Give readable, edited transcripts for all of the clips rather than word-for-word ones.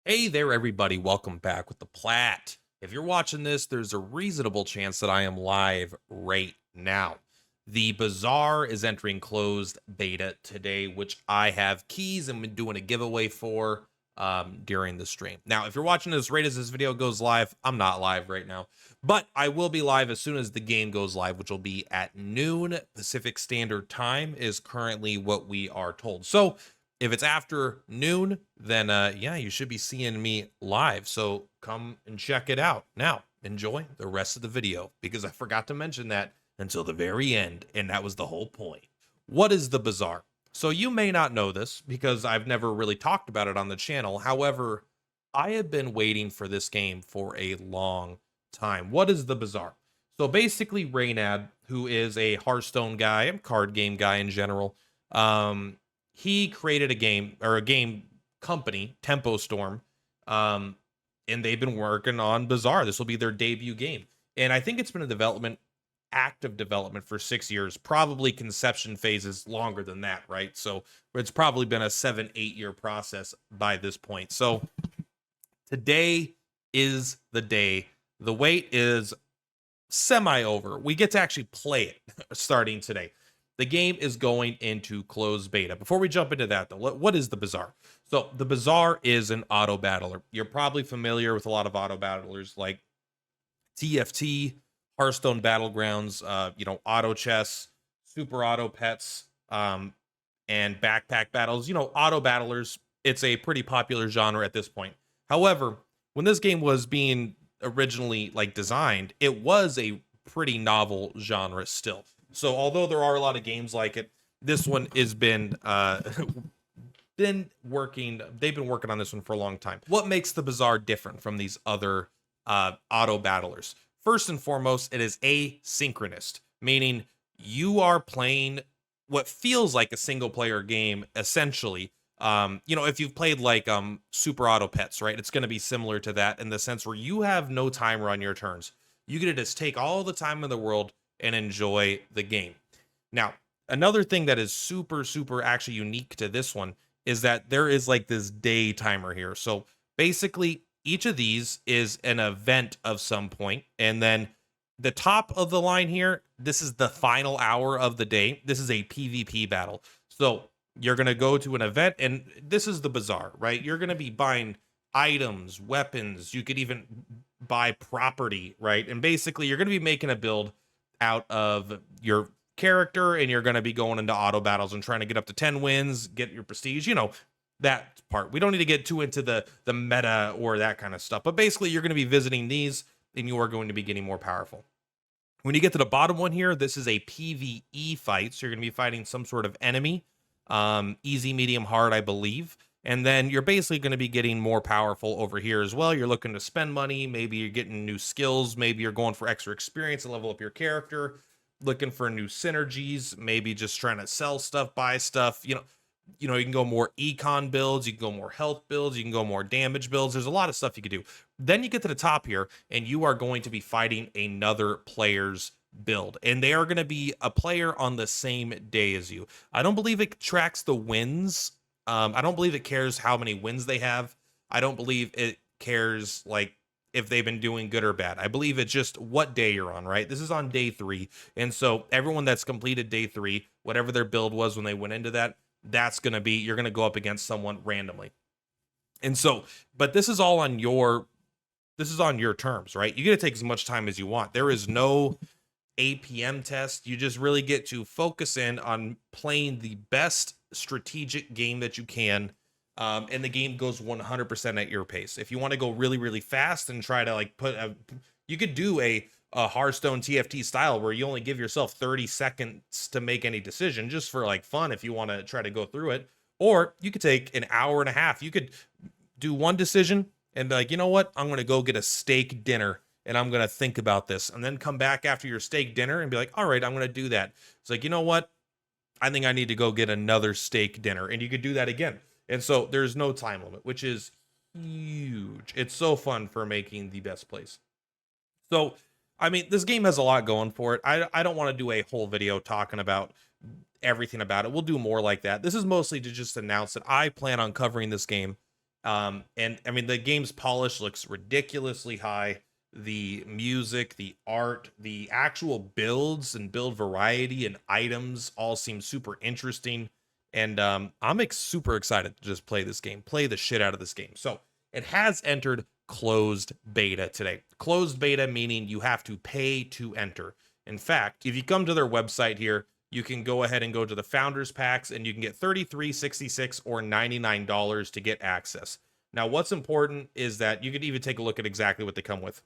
Hey there, everybody. Welcome back with the Plat. If you're watching this, there's a reasonable chance that I am live right now. The Bazaar is entering closed beta today, which I have keys and been doing a giveaway for during the stream. Now, if you're watching this right as this video goes live, I'm not live right now, but I will be live as soon as the game goes live, which will be at noon Pacific Standard Time is currently what we are told. So if it's after noon, then yeah, you should be seeing me live. So come and check it out. Now, enjoy the rest of the video because I forgot to mention that until the very end, and that was the whole point. What is the Bazaar? So you may not know this because I've never really talked about it on the channel. However, I have been waiting for this game for a long time. What is the Bazaar? So basically, Raynad, who is a Hearthstone guy, a card game guy in general, he created a game or a game company, Tempo Storm, and they've been working on Bazaar. This will be their debut game, and I think it's been in development, active development for 6 years. Probably conception phases longer than that, right? So it's probably been a 7-8 year process by this point. So today is the day. The wait is semi over. We get to actually play it starting today. The game is going into closed beta. Before we jump into that, though, what is the Bazaar? So the Bazaar is an auto battler. You're probably familiar with a lot of auto battlers like TFT, Hearthstone Battlegrounds, Auto Chess, Super Auto Pets, and Backpack Battles. Auto battlers, it's a pretty popular genre at this point. However, when this game was being originally designed, it was a pretty novel genre still. So although there are a lot of games like it, this one has been been working. They've been working on this one for a long time. What makes the Bazaar different from these other auto battlers? First and foremost, it is asynchronous, meaning you are playing what feels like a single player game essentially. If you've played Super Auto Pets, right? It's going to be similar to that in the sense where you have no timer on your turns. You get to just take all the time in the world and enjoy the game. Now, another thing that is super, super actually unique to this one is that there is this day timer here. So basically, each of these is an event of some point, and then the top of the line here, this is the final hour of the day. This is a PvP battle. So you're going to go to an event, and this is the Bazaar, right? You're going to be buying items, weapons. You could even buy property, right? And basically, you're going to be making a build out of your character, and you're going to be going into auto battles and trying to get up to 10 wins, get your prestige, that part. We don't need to get too into the meta or that kind of stuff, but basically you're going to be visiting these and you are going to be getting more powerful. When you get to the bottom one here, this is a PvE fight, so you're going to be fighting some sort of enemy, easy, medium, hard, I believe. And then you're basically going to be getting more powerful over here as well. You're looking to spend money. Maybe you're getting new skills. Maybe you're going for extra experience to level up your character, looking for new synergies, maybe just trying to sell stuff, buy stuff. You can go more econ builds. You can go more health builds. You can go more damage builds. There's a lot of stuff you could do. Then you get to the top here, and you are going to be fighting another player's build, and they are going to be a player on the same day as you. I don't believe it tracks the wins. I don't believe it cares how many wins they have. I don't believe it cares if they've been doing good or bad. I believe it's just what day you're on, right? This is on day 3. And so everyone that's completed day 3, whatever their build was when they went into that, you're going to go up against someone randomly. And so, but this is all on your terms, right? You get to take as much time as you want. There is no APM test. You just really get to focus in on playing the best strategic game that you can, and the game goes 100% at your pace. If you want to go really, really fast and try to you could do a Hearthstone TFT style where you only give yourself 30 seconds to make any decision just for fun if you want to try to go through it. Or you could take an hour and a half. You could do one decision and be like, you know what? I'm going to go get a steak dinner and I'm going to think about this, and then come back after your steak dinner and be like, all right, I'm going to do that. It's like, you know what? I think I need to go get another steak dinner, and you could do that again. And so there's no time limit, which is huge. It's so fun for making the best plays. So, I mean, this game has a lot going for it. I don't want to do a whole video talking about everything about it. We'll do more like that. This is mostly to just announce that I plan on covering this game And I mean, the game's polish looks ridiculously high. The music, the art, the actual builds and build variety and items all seem super interesting. And I'm super excited to just play this game, play the shit out of this game. So it has entered closed beta today. Closed beta meaning you have to pay to enter. In fact, if you come to their website here, you can go ahead and go to the founders packs and you can get $33, $66, or $99 to get access. Now, what's important is that you could even take a look at exactly what they come with.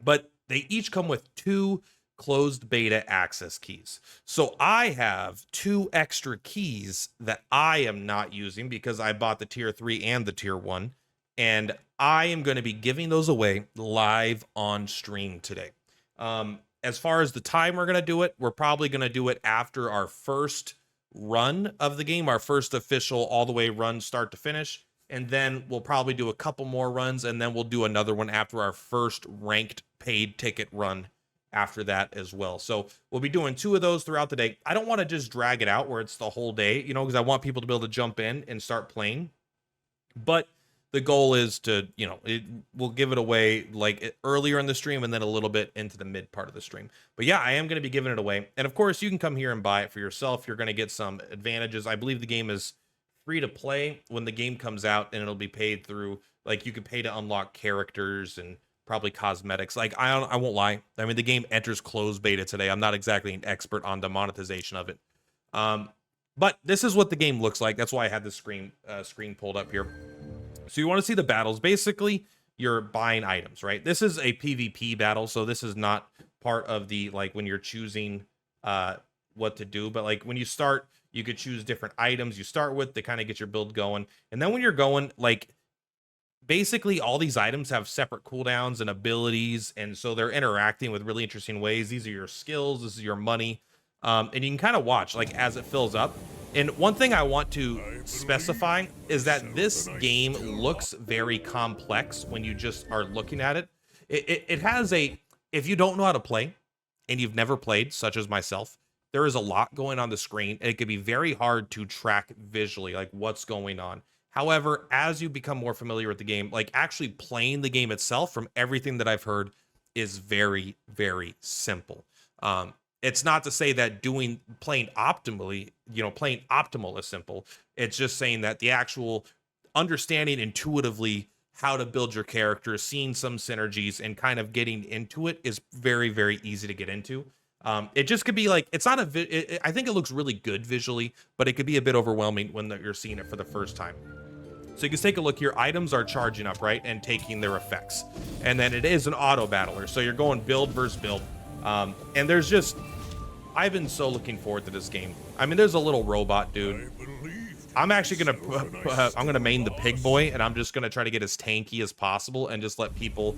But they each come with 2 closed beta access keys. So I have 2 extra keys that I am not using because I bought the tier 3 and the tier 1. And I am going to be giving those away live on stream today. As far as the time we're going to do it, we're probably going to do it after our first run of the game, our first official all the way run start to finish. And then we'll probably do a couple more runs, and then we'll do another one after our first ranked paid ticket run after that as well. So we'll be doing 2 of those throughout the day. I don't want to just drag it out where it's the whole day, you know, because I want people to be able to jump in and start playing. But the goal is to, you know, we'll give it away like earlier in the stream and then a little bit into the mid part of the stream. But yeah, I am going to be giving it away. And of course, you can come here and buy it for yourself. You're going to get some advantages. I believe the game is free to play when the game comes out, and it'll be paid through, like, you can pay to unlock characters and probably cosmetics. Like, I won't lie. I mean, the game enters closed beta today. I'm not exactly an expert on the monetization of it. But this is what the game looks like. That's why I had the screen pulled up here. So you want to see the battles. Basically, you're buying items, right? This is a PvP battle, so this is not part of the, like, when you're choosing what to do. But, like, when you start, you could choose different items you start with to kind of get your build going. And then when you're going, like, basically all these items have separate cooldowns and abilities, and so they're interacting with really interesting ways. These are your skills, this is your money. And you can kind of watch, like, as it fills up. And one thing I want to specify is that this game looks very complex when you just are looking at it. It has a, if you don't know how to play and you've never played, such as myself, there is a lot going on the screen, and it can be very hard to track visually, like, what's going on. However, as you become more familiar with the game, like, actually playing the game itself, from everything that I've heard, is very, very simple. It's not to say that playing optimally, you know, playing optimal is simple. It's just saying that the actual understanding intuitively how to build your character, seeing some synergies, and kind of getting into it is very, very easy to get into. It just could be like, it's not I think it looks really good visually, but it could be a bit overwhelming when you're seeing it for the first time. So you can take a look here. Items are charging up, right, and taking their effects. And then it is an auto battler, so you're going build versus build. And there's just, I've been so looking forward to this game. I mean, there's a little robot dude. I'm actually gonna main the pig boy, and I'm just gonna try to get as tanky as possible and just let people,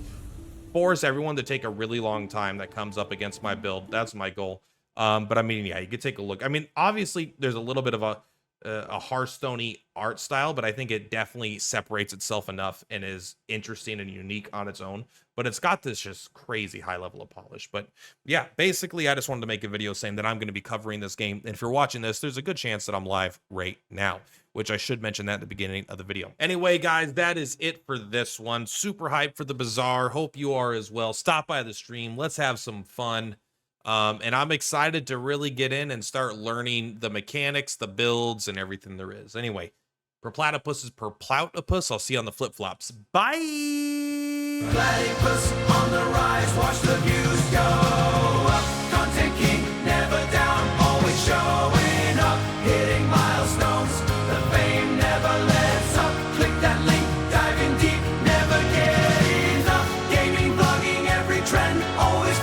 force everyone to take a really long time that comes up against my build. That's my goal. But I mean, yeah, you could take a look. I mean, obviously there's a little bit of a Hearthstone-y art style, but I think it definitely separates itself enough and is interesting and unique on its own. But it's got this just crazy high level of polish. But yeah, basically, I just wanted to make a video saying that I'm going to be covering this game. And if you're watching this, there's a good chance that I'm live right now, which I should mention that at the beginning of the video. Anyway, guys, that is it for this one. Super hyped for the Bazaar. Hope you are as well. Stop by the stream. Let's have some fun. And I'm excited to really get in and start learning the mechanics, the builds, and everything there is. Anyway, Purplatypus is Purplatypus. I'll see you on the flip-flops. Bye! Platypus on the rise, watch the views go up. Content king, never down, always showing up. Hitting milestones, the fame never lets up. Click that link, dive in deep, never get enough. Gaming, vlogging, every trend, always